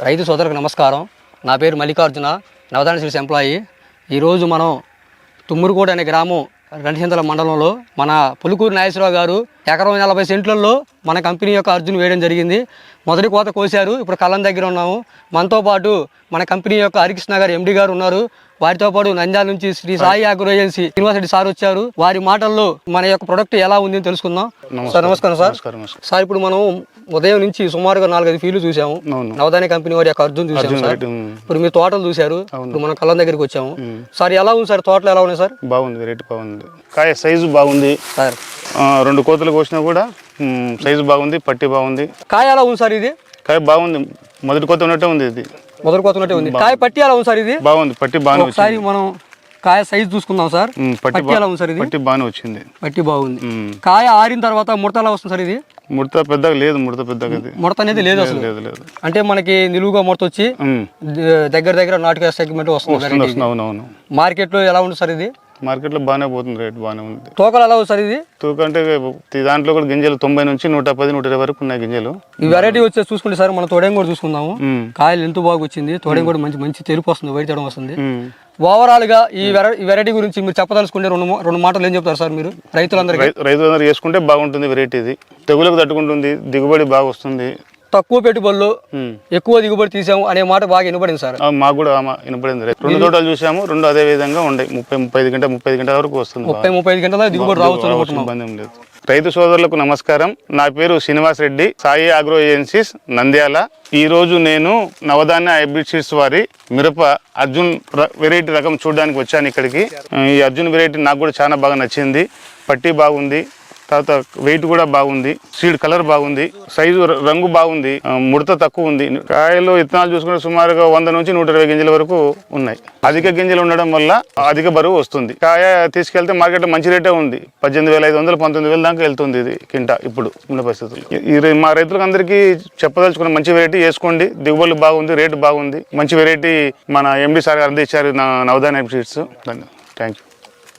రైతు సోదరులకు నమస్కారం. నా పేరు మల్లికార్జున, నవధాన్య సీడ్స్ ఎంప్లాయీ. ఈరోజు మనం తుమ్మూరుకోట అనే గ్రామం రణచింతల మండలంలో మన పులుకూరు నాగేశ్వరరావు గారు ఎకరం 40 సెంట్లలో మన కంపెనీ యొక్క అర్జున్ వేయడం జరిగింది. మొదటి కోత కోసారు. ఇప్పుడు కళ్ళం దగ్గర ఉన్నాము. మనతో పాటు మన కంపెనీ యొక్క హరికృష్ణ గారు ఎండి గారు ఉన్నారు. వారితో పాటు నంద్యాల నుంచి Shri Sai agro agency Srinivasareddy sir వచ్చారు. వారి మాటల్లో మన యొక్క ప్రొడక్ట్ ఎలా ఉంది తెలుసుకుందాం. సార్ నమస్కారం. సార్ ఇప్పుడు మనం ఉదయం నుంచి సుమారుగా 4-5 ఫీల్డ్లు చూసాము. నవధాన్య కంపెనీ వారి యొక్క అర్జున్ చూసాము సార్. ఇప్పుడు మీరు తోటలు చూశారు. ఇప్పుడు మనం కళ్ళం దగ్గరికి వచ్చాము. సార్ ఎలా ఉంది సార్, తోటలు ఎలా ఉన్నాయి సార్? బాగుంది, రేట్ బాగుంది, కాయ సైజు బాగుంది సార్. 2 కోతలు కోసినా కూడా సైజు బాగుంది, పట్టి బాగుంది. కాయ ఎలా ఉంది సార్? ఇది కాయ బాగుంది, మొదటి కోత ఉన్నట్టే ఉంది. ఇది మొదటి కోత ఉన్నట్టే ఉంది. కాయ పట్టి ఎలా ఉంది సార్? ఇది బాగుంది, పట్టి బాగా. ఒకసారి మనం కాయ సైజు చూసుకుందాం సార్. పట్టి ఎలా ఉంది సార్? ఇది పట్టి బాగానే వచ్చింది, పట్టి బాగుంది. కాయ ఆరిన తర్వాత ముడత ఎలా వస్తుంది సార్? ఇది ముడత పెద్దగా లేదు, ముడత పెద్దగా ముడత అనేది లేదు అసలు. లేదు. అంటే మనకి నిలువుగా ముడత వచ్చి దగ్గర నాటుగా సెగ్మెంట్ వస్తుంది. అవునవును. మార్కెట్ లో ఎలా ఉంది సార్? ఇది మార్కెట్ లో బాగానే పోతుంది, రేట్ బాగానే ఉంది. తూకాలు ఎలా ఉంది సార్? ఇది తూక అంటే దాంట్లో కూడా గింజలు 90 నుంచి 110-120 వరకు ఉన్నాయి గింజలు. ఈ వెరైటీ వచ్చేసి చూసుకుంటే సార్ మనం తోడేం కూడా చూసుకుందాము. కాయలు ఎంత బాగా వచ్చింది, తోడేం కూడా మంచి తెలుపు వస్తుంది, వైట్ తేడం వస్తుంది. ఓవరాల్ గా ఈ వెరైటీ గురించి మీరు చెప్పదలుచుకుంటే రెండు మాటలు ఏం చెప్తారు సార్ మీరు రైతులందరూ వేసుకుంటే బాగుంటుంది. వెరైటీ ఇది తెగులకు తట్టుకుంటుంది, దిగుబడి బాగా వస్తుంది. తక్కువ పెట్టుబడులు ఎక్కువ దిగుబడి తీసాము అనే మాట బాగా వినపడింది సార్. మాకు కూడా వినపడింది. 2 తోటలు చూసాము, 2 అదే విధంగా ఉండే 30-35 గంటల వరకు వస్తుంది. 30-35 గంటల దిగుబడి రావచ్చు. ఇబ్బంది లేదు. రైతు సోదరులకు నమస్కారం. నా పేరు శ్రీనివాస్ రెడ్డి, సాయి అగ్రో ఏజెన్సీస్ నంద్యాల. ఈ రోజు నేను నవధాన్య హైబ్రిడ్ సీడ్స్ వారి మిరప అర్జున్ వెరైటీ రకం చూడడానికి వచ్చాను ఇక్కడికి. ఈ అర్జున్ వెరైటీ నాకు కూడా చాలా బాగా నచ్చింది. పట్టి బాగుంది, తర్వాత వెయిట్ కూడా బాగుంది, సీడ్ కలర్ బాగుంది, సైజు రంగు బాగుంది, ముడత తక్కువ ఉంది. కాయలు విత్తనాలు చూసుకుంటే సుమారుగా 100 నుంచి 120 గింజల వరకు ఉన్నాయి. అధిక గింజలు ఉండడం వల్ల అధిక బరువు వస్తుంది. కాయ తీసుకెళ్తే మార్కెట్లో మంచి రేటే ఉంది. 18,500-19,000 దాకా వెళ్తుంది ఇది కింటా ఇప్పుడు ఉన్న పరిస్థితుల్లో. మా రైతులకు అందరికీ చెప్పదలుచుకున్న మంచి వెరైటీ వేసుకోండి. దిగుబడి బాగుంది, రేటు బాగుంది. మంచి వెరైటీ మన ఎండి సార్ అందించారు నవధాన్య సీడ్స్. Thank you.